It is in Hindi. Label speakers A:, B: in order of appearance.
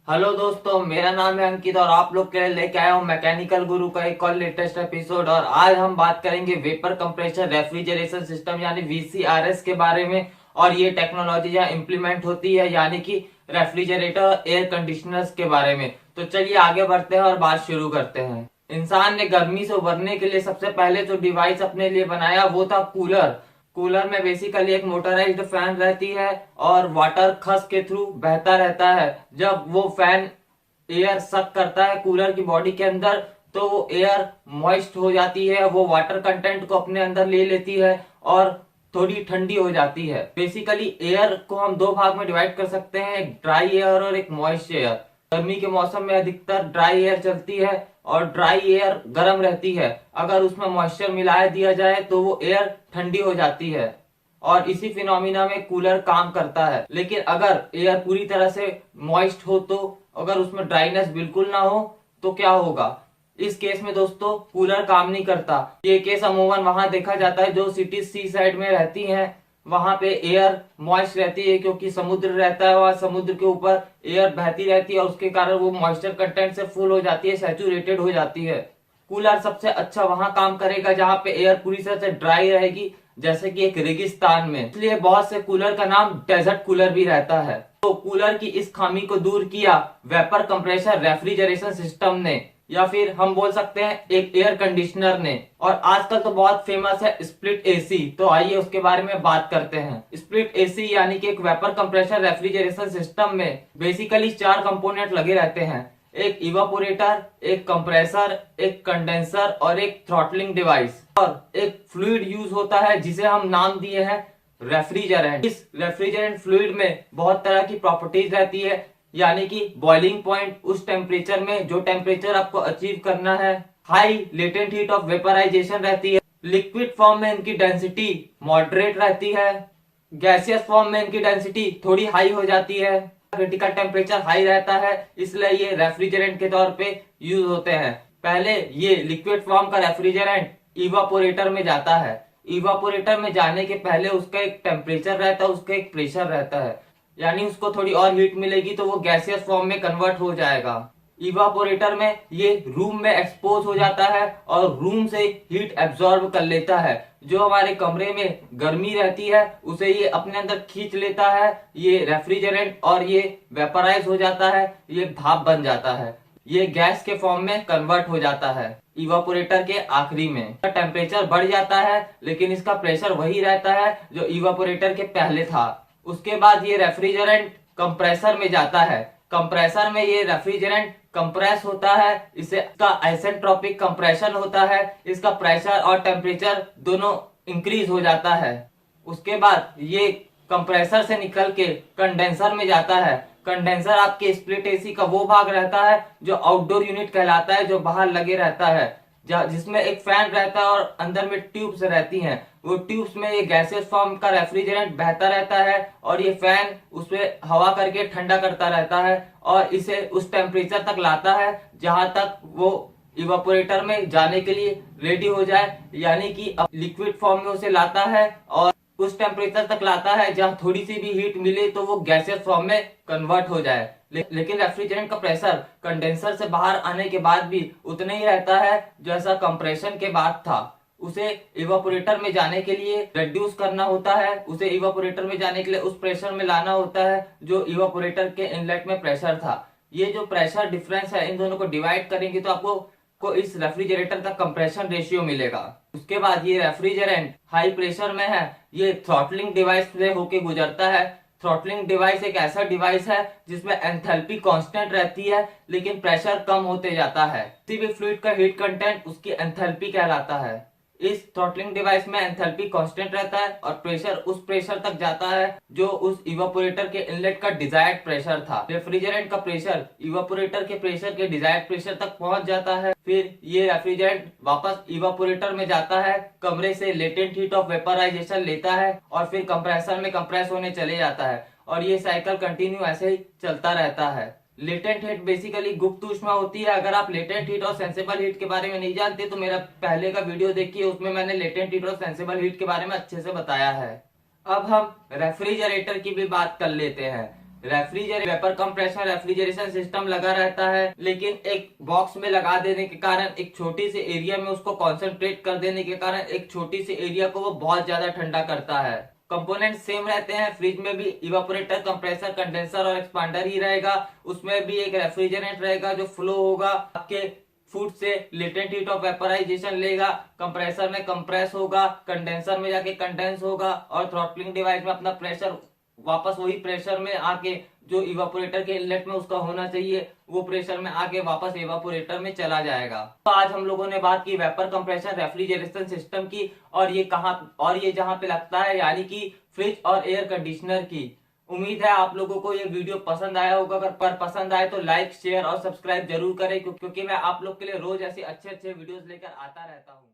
A: हेलो दोस्तों, मेरा नाम है अंकित और आप लोग के लिए लेके आया हूँ मैकेनिकल गुरु का एक और लेटेस्ट एपिसोड। और आज हम बात करेंगे वेपर कंप्रेशर रेफ्रिजरेशन सिस्टम यानी वीसीआरएस के बारे में। और ये टेक्नोलॉजी जहाँ इम्प्लीमेंट होती है यानी कि रेफ्रिजरेटर एयर कंडीशनर्स के बारे में। तो चलिए आगे बढ़ते हैं और बात शुरू करते हैं। इंसान ने गर्मी से उबरने के लिए सबसे पहले जो डिवाइस अपने लिए बनाया वो था कूलर। कूलर में बेसिकली एक मोटराइज्ड फैन रहती है और वाटर खस के थ्रू बहता रहता है। जब वो फैन एयर सक करता है कूलर की बॉडी के अंदर तो वो एयर मॉइस्ट हो जाती है, वो वाटर कंटेंट को अपने अंदर ले लेती है और थोड़ी ठंडी हो जाती है। बेसिकली एयर को हम दो भाग में डिवाइड कर सकते हैं, एक ड्राई एयर और एक मॉइस्ट एयर। गर्मी के मौसम में अधिकतर ड्राई एयर चलती है और ड्राई एयर गर्म रहती है। अगर उसमें मॉइस्चर मिला दिया जाए तो वो एयर ठंडी हो जाती है और इसी फिनोमिना में कूलर काम करता है। लेकिन अगर एयर पूरी तरह से मॉइस्ट हो तो अगर उसमें ड्राइनेस बिल्कुल ना हो तो क्या होगा? इस केस में दोस्तों कूलर काम नहीं करता। ये केस अमूमन वहां देखा जाता है जो सिटी सी साइड में रहती हैं, वहां पे एयर मॉइस्ट रहती है क्योंकि समुद्र रहता है, वहां समुद्र के ऊपर एयर बहती रहती है और उसके कारण वो मॉइस्चर कंटेंट से फुल हो जाती है, सैचुरेटेड हो जाती है। कूलर सबसे अच्छा वहां काम करेगा जहां पे एयर पूरी तरह से ड्राई रहेगी, जैसे कि एक रेगिस्तान में। इसलिए बहुत से कूलर का नाम डेजर्ट कूलर भी रहता है। तो कूलर की इस खामी को दूर किया वेपर कंप्रेसर रेफ्रिजरेशन सिस्टम ने, या फिर हम बोल सकते हैं एक एयर कंडीशनर ने। और आजकल तो बहुत फेमस है स्प्लिट एसी, तो आइए उसके बारे में बात करते हैं। स्प्लिट एसी यानी कि एक वेपर कंप्रेसर रेफ्रिजरेशन सिस्टम में बेसिकली चार कंपोनेंट लगे रहते हैं, एक इवापोरेटर, एक कंप्रेसर, एक कंडेंसर और एक थ्रॉटलिंग डिवाइस। और एक फ्लूइड यूज होता है जिसे हम नाम दिए हैं रेफ्रिजरेंट। इस रेफ्रिजरेंट फ्लूइड में बहुत तरह की प्रॉपर्टीज रहती है, यानी कि बॉइलिंग पॉइंट, उस टेम्परेचर में जो टेम्परेचर आपको अचीव करना है। High latent heat of vaporisation रहती है। लिक्विड फॉर्म में इनकी डेंसिटी मॉडरेट रहती है। गैसियस फॉर्म में इनकी डेंसिटी थोड़ी हाई हो जाती है। क्रिटिकल टेम्परेचर हाई रहता है, इसलिए ये रेफ्रिजरेंट के तौर पे यूज होते हैं। पहले ये लिक्विड फॉर्म का रेफ्रिजरेंट इवापोरेटर में जाता है। इवापोरेटर में जाने के पहले उसका एक टेम्परेचर रहता है, उसका एक प्रेशर रहता है, यानी उसको थोड़ी और हीट मिलेगी तो वो गैसियस फॉर्म में कन्वर्ट हो जाएगा। इवापोरेटर में ये रूम में एक्सपोज हो जाता है और रूम से हीट एब्जॉर्ब कर लेता है। जो हमारे कमरे में गर्मी रहती है उसे ये अपने अंदर खींच लेता है, ये रेफ्रिजरेंट, और ये वेपराइज हो जाता है, ये भाप बन जाता है, ये गैस के फॉर्म में कन्वर्ट हो जाता है इवापोरेटर के आखिरी में। टेम्परेचर बढ़ जाता है लेकिन इसका प्रेशर वही रहता है जो इवापोरेटर के पहले था। उसके बाद ये रेफ्रिजरेंट कंप्रेसर में जाता है। कंप्रेसर में ये रेफ्रिजरेंट कंप्रेस होता है, इसे इसका आइसेंट्रोपिक कंप्रेशन होता है, इसका प्रेशर और टेम्परेचर दोनों इंक्रीज हो जाता है। उसके बाद ये कंप्रेसर से निकल के कंडेंसर में जाता है। कंडेंसर आपके स्प्लिट एसी का वो भाग रहता है जो आउटडोर यूनिट कहलाता है, जो बाहर लगे रहता है, जिसमें एक फैन रहता है और अंदर में ट्यूब्स रहती हैं। वो ट्यूब्स में ये गैसियस फॉर्म का रेफ्रिजरेंट बहता रहता है और ये फैन उसमें हवा करके ठंडा करता रहता है और इसे उस टेम्परेचर तक लाता है जहां तक वो इवापोरेटर में जाने के लिए रेडी हो जाए, यानी कि लिक्विड फॉर्म में उसे लाता है और उस टेम्परेचर तक लाता है जहां थोड़ी सी भी हीट मिले तो वो गैसियस फॉर्म में कन्वर्ट हो जाए। लेकिन रेफ्रिजरेंट का प्रेशर कंडेंसर से बाहर आने के बाद भी उतना ही रहता है जैसा कंप्रेशन के बाद था। उसे इवापोरेटर में जाने के लिए रिड्यूस करना होता है, उसे इवापोरेटर में जाने के लिए उस प्रेशर में लाना होता है जो इवापोरेटर के इनलेट में प्रेशर था। ये जो प्रेशर डिफरेंस है इन दोनों को डिवाइड करेंगे तो आपको इस रेफ्रिजरेटर का कंप्रेशन रेशियो मिलेगा। उसके बाद ये रेफ्रिजरेंट हाई प्रेशर में है, ये थ्रॉटलिंग डिवाइस से होके गुजरता है। थ्रॉटलिंग डिवाइस एक ऐसा डिवाइस है जिसमें एंथैल्पी कांस्टेंट रहती है लेकिन प्रेशर कम होते जाता है। किसी भी फ्लूइड का हीट कंटेंट उसकी एंथैल्पी कहलाता है। इस थ्रॉटलिंग डिवाइस में एंथैल्पी कांस्टेंट रहता है और प्रेशर उस प्रेशर तक जाता है जो उस इवापोरेटर के इनलेट का डिजायर्ड प्रेशर था। रेफ्रिजरेंट का प्रेशर इवापोरेटर के प्रेशर के डिजायर्ड प्रेशर तक पहुंच जाता है। फिर ये रेफ्रिजरेंट वापस इवापोरेटर में जाता है, कमरे से लेटेंट हीट ऑफ वेपराइजेशन लेता है और फिर कंप्रेसर में कंप्रेस होने चले जाता है और ये साइकिल कंटिन्यू ऐसे ही चलता रहता है। लेटेंट हीट बेसिकली गुप्त ऊष्मा होती है। अगर आप लेटेंट हीट और सेंसेबल हीट के बारे में नहीं जानते तो मेरा पहले का वीडियो देखिए, उसमें मैंने लेटेंट हीट और सेंसेबल हीट के बारे में अच्छे से बताया है। अब हम रेफ्रिजरेटर की भी बात कर लेते हैं। वेपर कंप्रेशर रेफ्रिजरेशन सिस्टम लगा रहता है, लेकिन एक बॉक्स में लगा देने के कारण, एक छोटी सी एरिया में उसको कॉन्सेंट्रेट कर देने के कारण एक छोटी सी एरिया को वो बहुत ज्यादा ठंडा करता है। कंपोनेंट सेम रहते हैं। फ्रिज में भी इवापोरेटर, कंप्रेसर, कंडेंसर और एक्सपांडर ही रहेगा। उसमें भी एक रेफ्रिजरेंट रहेगा जो फ्लो होगा, आपके फूड से लेटेंट हीट ऑफ वेपराइजेशन लेगा। कंप्रेसर में कंप्रेस होगा, कंडेंसर में जाके कंडेंस होगा और थ्रॉटलिंग डिवाइस में अपना प्रेशर वापस वही प्रेशर में आके जो इवापोरेटर के इनलेट में उसका होना चाहिए वो प्रेशर में आके वापस इवापोरेटर में चला जाएगा। तो आज हम लोगों ने बात की वेपर कंप्रेशन रेफ्रिजरेशन सिस्टम की, और ये जहां पे लगता है यानी कि फ्रिज और एयर कंडीशनर की। उम्मीद है आप लोगों को ये वीडियो पसंद आया होगा। अगर पसंद आए तो लाइक, शेयर और सब्सक्राइब जरूर करें, क्योंकि मैं आप लोग के लिए रोज ऐसे अच्छे अच्छे वीडियोस लेकर आता रहता हूँ।